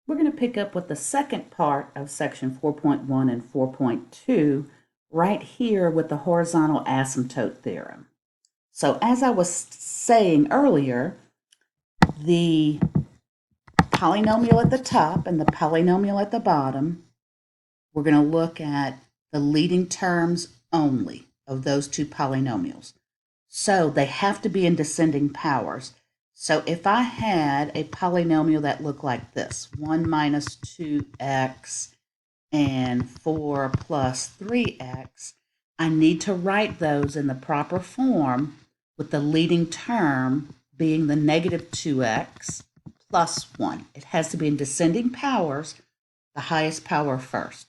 We're going to pick up with the second part of section 4.1 and 4.2 right here with the horizontal asymptote theorem. So as I was saying earlier, the polynomial at the top and the polynomial at the bottom, we're going to look at the leading terms only of those two polynomials. So they have to be in descending powers. So if I had a polynomial that looked like this, 1 minus 2x and 4 plus 3x, I need to write those in the proper form with the leading term being the negative 2x plus 1. It has to be in descending powers, the highest power first.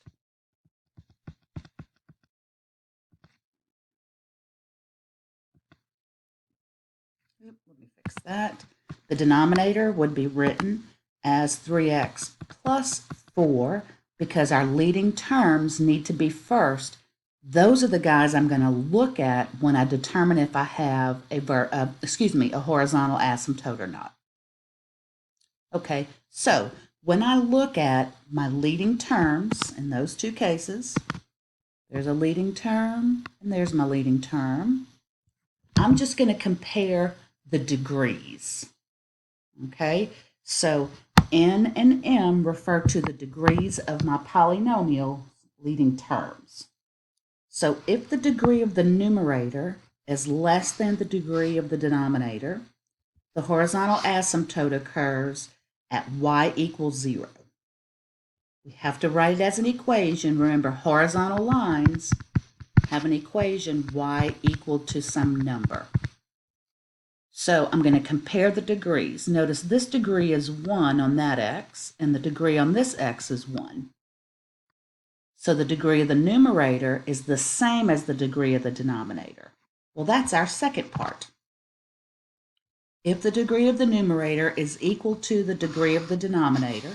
Let me fix that. The denominator would be written as 3x plus 4 because our leading terms need to be first. Those are the guys I'm going to look at when I determine if I have a horizontal asymptote or not. Okay, so when I look at my leading terms in those two cases, there's a leading term and there's my leading term. I'm just going to compare the degrees. Okay, so n and m refer to the degrees of my polynomial leading terms. So if the degree of the numerator is less than the degree of the denominator, the horizontal asymptote occurs at y equals 0. We have to write it as an equation. Remember, horizontal lines have an equation y equal to some number. So I'm going to compare the degrees. Notice this degree is 1 on that x, and the degree on this x is 1. So the degree of the numerator is the same as the degree of the denominator. Well, that's our second part. If the degree of the numerator is equal to the degree of the denominator,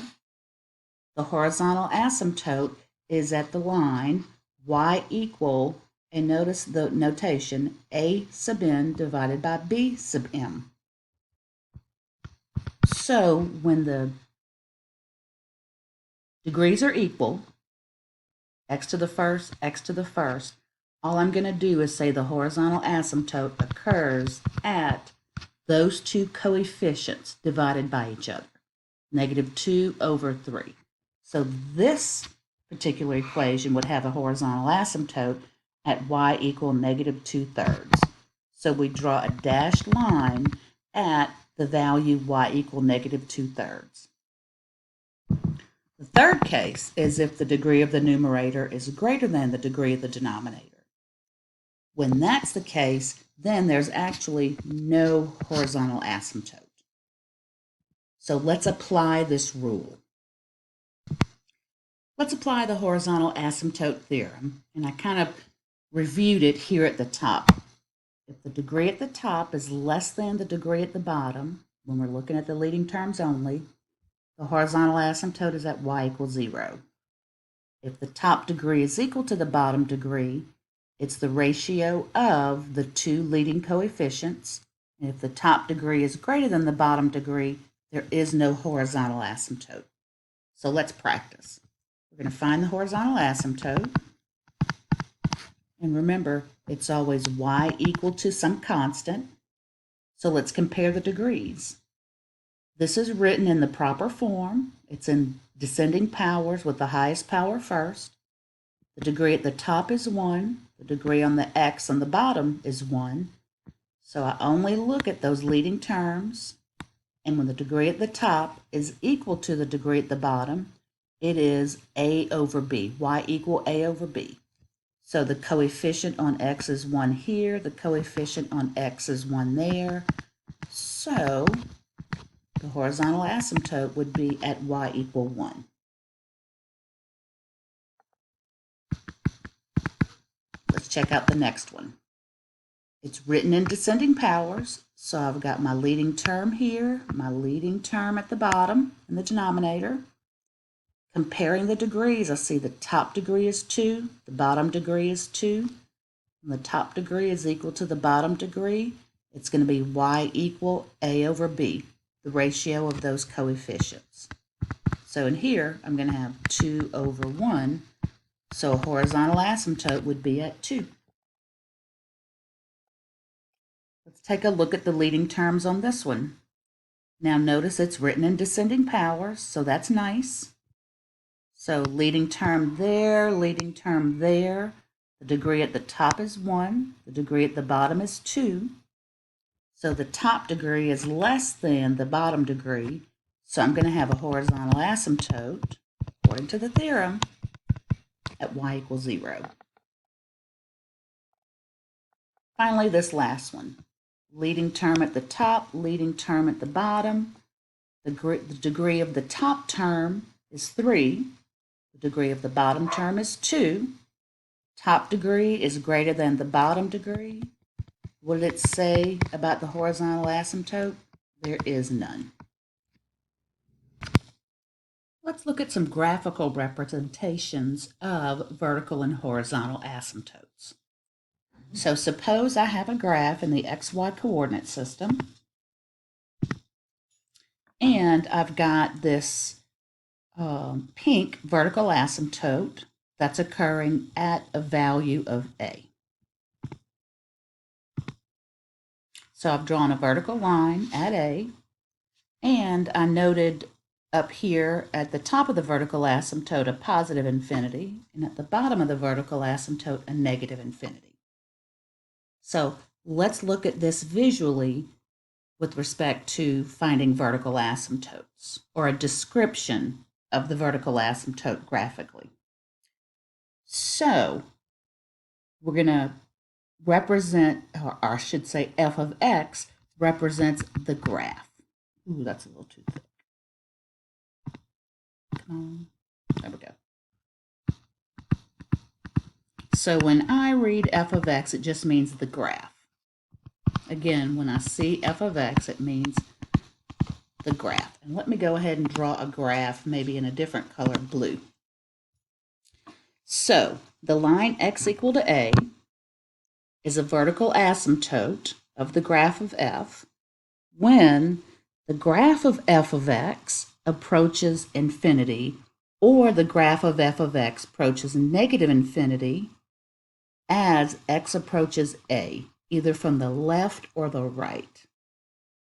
the horizontal asymptote is at the line y equal, and notice the notation, a sub n divided by b sub m. So when the degrees are equal, x to the first, x to the first, all I'm going to do is say the horizontal asymptote occurs at those two coefficients divided by each other, negative 2 over 3. So this particular equation would have a horizontal asymptote at y equal negative 2/3. So we draw a dashed line at the value y equal negative 2/3. The third case is if the degree of the numerator is greater than the degree of the denominator. When that's the case, then there's actually no horizontal asymptote. So let's apply this rule. Let's apply the horizontal asymptote theorem, and I kind of reviewed it here at the top. If the degree at the top is less than the degree at the bottom, when we're looking at the leading terms only, the horizontal asymptote is at y equals 0. If the top degree is equal to the bottom degree, it's the ratio of the two leading coefficients. And if the top degree is greater than the bottom degree, there is no horizontal asymptote. So let's practice. We're going to find the horizontal asymptote. And remember, it's always y equal to some constant. So let's compare the degrees. This is written in the proper form. It's in descending powers with the highest power first. The degree at the top is 1. The degree on the x on the bottom is 1. So I only look at those leading terms. And when the degree at the top is equal to the degree at the bottom, it is a over b, y equal a over b. So the coefficient on x is 1 here, the coefficient on x is 1 there. So the horizontal asymptote would be at y equal 1. Let's check out the next one. It's written in descending powers, so I've got my leading term here, my leading term at the bottom in the denominator. Comparing the degrees, I see the top degree is 2, the bottom degree is 2, and the top degree is equal to the bottom degree. It's going to be y equal a over b, the ratio of those coefficients. So in here, I'm going to have 2 over 1. So a horizontal asymptote would be at 2. Let's take a look at the leading terms on this one. Now notice it's written in descending powers, so that's nice. So leading term there, leading term there. The degree at the top is 1. The degree at the bottom is 2. So the top degree is less than the bottom degree. So I'm going to have a horizontal asymptote, according to the theorem, at y equals 0. Finally, this last one. Leading term at the top, leading term at the bottom. The degree of the top term is 3. The degree of the bottom term is 2. Top degree is greater than the bottom degree. What did it say about the horizontal asymptote? There is none. Let's look at some graphical representations of vertical and horizontal asymptotes. So suppose I have a graph in the XY coordinate system, and I've got this pink vertical asymptote that's occurring at a value of A. So I've drawn a vertical line at A, and I noted up here at the top of the vertical asymptote a positive infinity, and at the bottom of the vertical asymptote a negative infinity. So let's look at this visually with respect to finding vertical asymptotes, or a description of the vertical asymptote graphically. So we're going to represent, or I should say f of x represents the graph. Ooh, that's a little too thick. Come on. There we go. So when I read f of x, it just means the graph. Again, when I see f of x, it means the graph. And let me go ahead and draw a graph, maybe in a different color, blue. So the line x equal to a is a vertical asymptote of the graph of f when the graph of f of x approaches infinity, or the graph of f of x approaches negative infinity as x approaches a, either from the left or the right.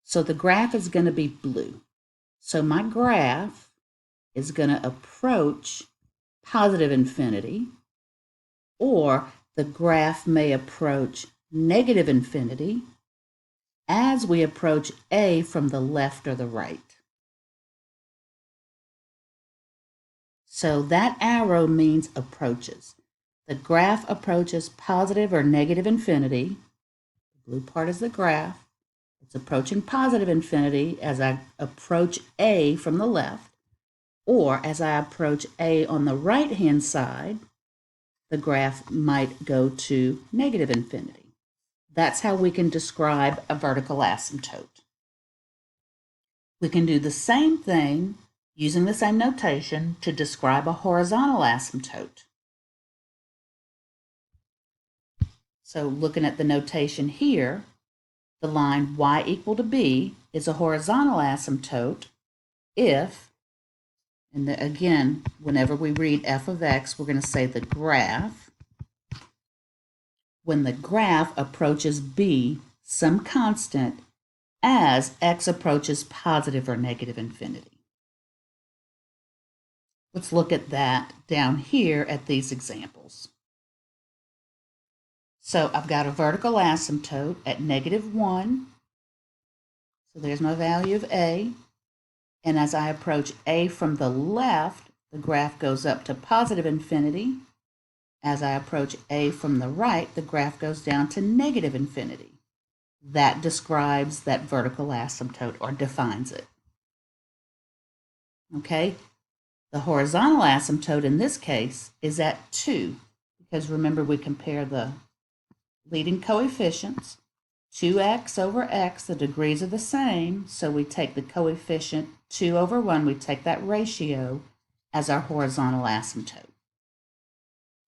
So the graph is going to be blue. So my graph is going to approach positive infinity, or the graph may approach negative infinity as we approach a from the left or the right. So that arrow means approaches. The graph approaches positive or negative infinity. The blue part is the graph. It's approaching positive infinity as I approach a from the left, or as I approach a on the right-hand side, the graph might go to negative infinity. That's how we can describe a vertical asymptote. We can do the same thing using the same notation to describe a horizontal asymptote. So looking at the notation here, the line y equal to b is a horizontal asymptote if, and again, whenever we read f of x, we're going to say the graph, when the graph approaches b, some constant, as x approaches positive or negative infinity. Let's look at that down here at these examples. So I've got a vertical asymptote at -1. So there's my value of a. And as I approach a from the left, the graph goes up to positive infinity. As I approach a from the right, the graph goes down to negative infinity. That describes that vertical asymptote, or defines it. Okay, the horizontal asymptote in this case is at 2, because remember we compare the leading coefficients. 2x over x, the degrees are the same, so we take the coefficient 2 over 1, we take that ratio as our horizontal asymptote.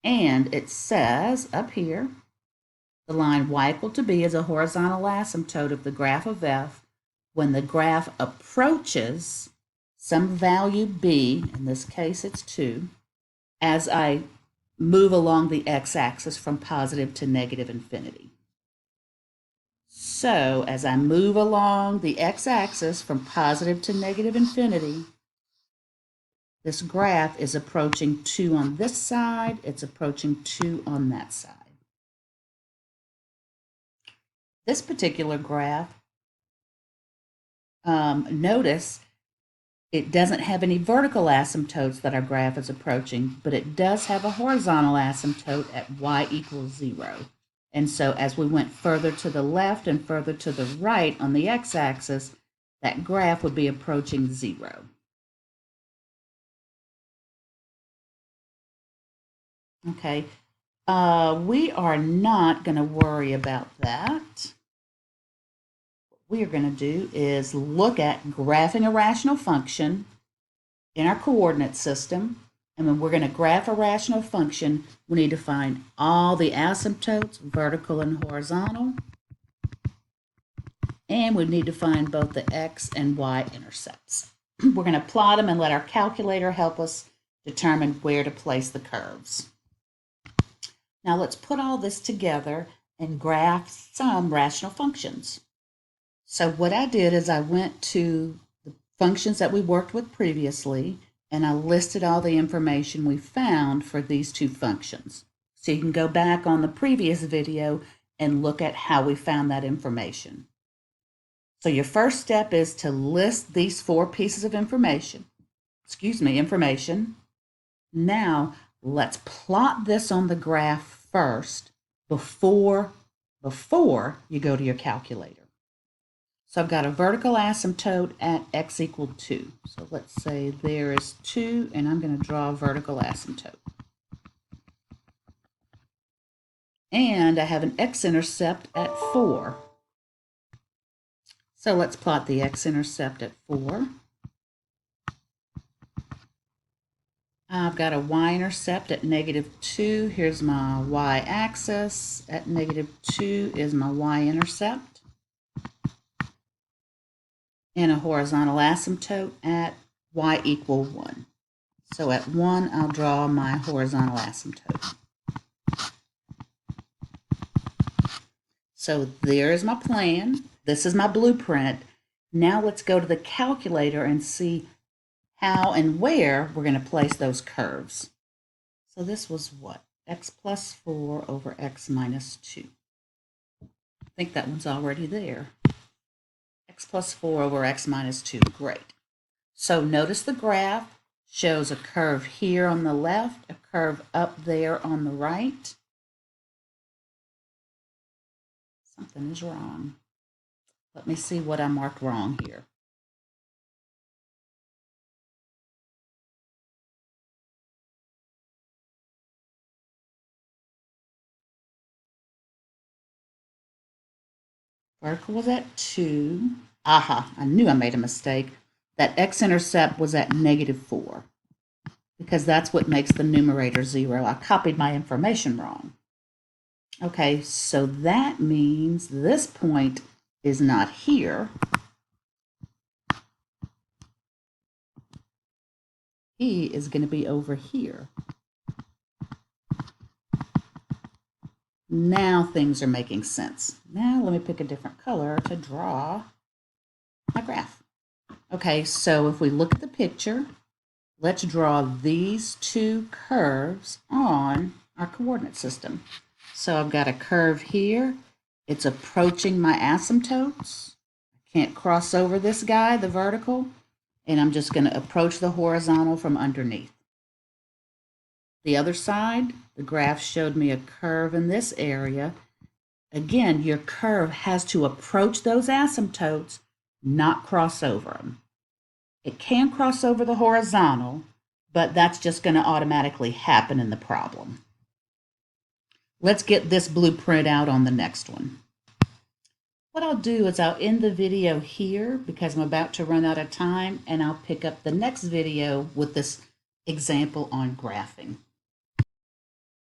And it says up here, the line y equal to b is a horizontal asymptote of the graph of f when the graph approaches some value b, in this case it's 2, as I move along the x-axis from positive to negative infinity. So as I move along the x-axis from positive to negative infinity, this graph is approaching 2 on this side, it's approaching 2 on that side. This particular graph, notice it doesn't have any vertical asymptotes that our graph is approaching, but it does have a horizontal asymptote at y equals 0. And so as we went further to the left and further to the right on the x-axis, that graph would be approaching 0. Okay, we are not going to worry about that. What we are going to do is look at graphing a rational function in our coordinate system. And when we're going to graph a rational function, we need to find all the asymptotes, vertical and horizontal. And we need to find both the x and y intercepts. We're going to plot them and let our calculator help us determine where to place the curves. Now let's put all this together and graph some rational functions. So what I did is I went to the functions that we worked with previously, and I listed all the information we found for these two functions. So you can go back on the previous video and look at how we found that information. So your first step is to list these 4 pieces of information. Now let's plot this on the graph first before you go to your calculator. So I've got a vertical asymptote at x equaled 2. So let's say there is 2, and I'm going to draw a vertical asymptote. And I have an x-intercept at 4. So let's plot the x-intercept at 4. I've got a y-intercept at -2. Here's my y-axis. At -2 is my y-intercept. And a horizontal asymptote at y equal 1. So at 1, I'll draw my horizontal asymptote. So there is my plan. This is my blueprint. Now let's go to the calculator and see how and where we're going to place those curves. So this was what? X plus 4 over x minus 2. I think that one's already there. X plus 4 over x minus 2. Great. So notice the graph shows a curve here on the left, a curve up there on the right. Something is wrong. Let me see what I marked wrong here. Vertical was at 2. Aha, I knew I made a mistake. That x-intercept was at -4 because that's what makes the numerator 0. I copied my information wrong. Okay, so that means this point is not here. He is going to be over here. Now things are making sense. Now let me pick a different color to draw my graph. Okay, so if we look at the picture, let's draw these 2 curves on our coordinate system. So I've got a curve here. It's approaching my asymptotes. I can't cross over this guy, the vertical, and I'm just going to approach the horizontal from underneath. The other side, the graph showed me a curve in this area. Again, your curve has to approach those asymptotes, not cross over them. It can cross over the horizontal, but that's just going to automatically happen in the problem. Let's get this blueprint out on the next one. What I'll do is I'll end the video here because I'm about to run out of time, and I'll pick up the next video with this example on graphing.